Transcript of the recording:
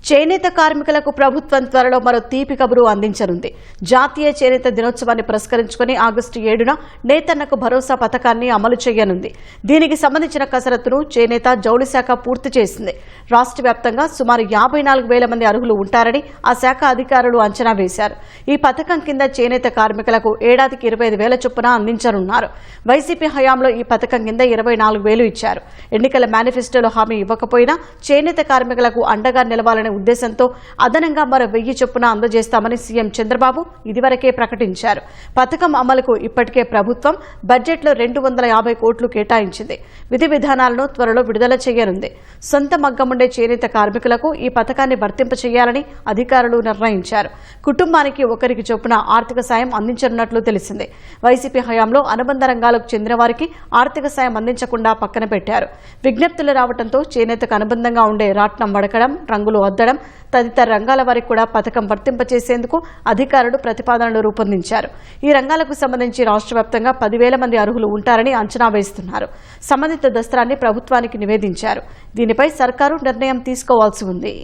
చేనేత కార్మికులకు ప్రభుత్వం త్వరలో మరో తీపి కబురు అందించనుంది. జాతీయ చేనేత దినోత్సవాన్ని పురస్కరించుకుని ఆగస్టు 7న నేతన్నకు భరోసా పథకాన్ని అమలు చేయనుంది. దీనికి సంబంధించిన కసరత్తును చేనేత జౌళి శాఖ పూర్తి చేసింది. రాష్ట్ర వ్యాప్తంగా సుమారు 54,000 మంది అర్హులు ఉంటారని ఆ శాఖ అధికారులు అంచనా వేశారు. ఈ పథకం కింద చేనేత కార్మికులకు ఏడాదికి 25,000 చొప్పున అందించనున్నారు. వైసీపీ హయాంలో ఈ పథకం కింద 24,000 ఇచ్చారు. ఎన్నికల మేనిఫెస్టోలో హామీ ఇవ్వకపోయినా చేనేత కార్మికులకు అండగా నిలవాలని ఉద్దేశంతో అదనంగా మరో 1,000 చొప్పున అందజేస్తామని సీఎం చంద్రబాబు ఇదివరకే ప్రకటించారు. పథకం అమలుకు ఇప్పటికే ప్రభుత్వం బడ్జెట్లో 250 కోట్లు కేటాయించింది. విధి విధానాలను త్వరలో విడుదల చేయనుంది. సొంత మగ్గముండే చేనేత కార్మికులకు ఈ పథకాన్ని వర్తింపచేయాలని అధికారులు నిర్ణయించారు. కుటుంబానికి ఒకరికి చొప్పున ఆర్థిక సాయం అందించనున్నట్లు తెలిసింది. వైసీపీ హయాంలో అనుబంధ రంగాలకు చెందిన వారికి ఆర్థిక సాయం అందించకుండా పక్కన పెట్టారు. విజ్ఞప్తులు రావడంతో చేనేతకు అనుబంధంగా ఉండే రాట్నం వడకడం, రంగులు అద్దడం తదితర రంగాల వారికి కూడా పథకం వర్తింపచేసేందుకు అధికారులు ప్రతిపాదనలు రూపొందించారు. ఈ రంగాలకు సంబంధించి రాష్ట్ర వ్యాప్తంగా 10,000 మంది అర్హులు ఉంటారని అంచనా వేస్తున్నారు. సంబంధిత దస్త్రాన్ని ప్రభుత్వానికి నివేదించారు. దీనిపై సర్కారు నిర్ణయం తీసుకోవాల్సి ఉంది.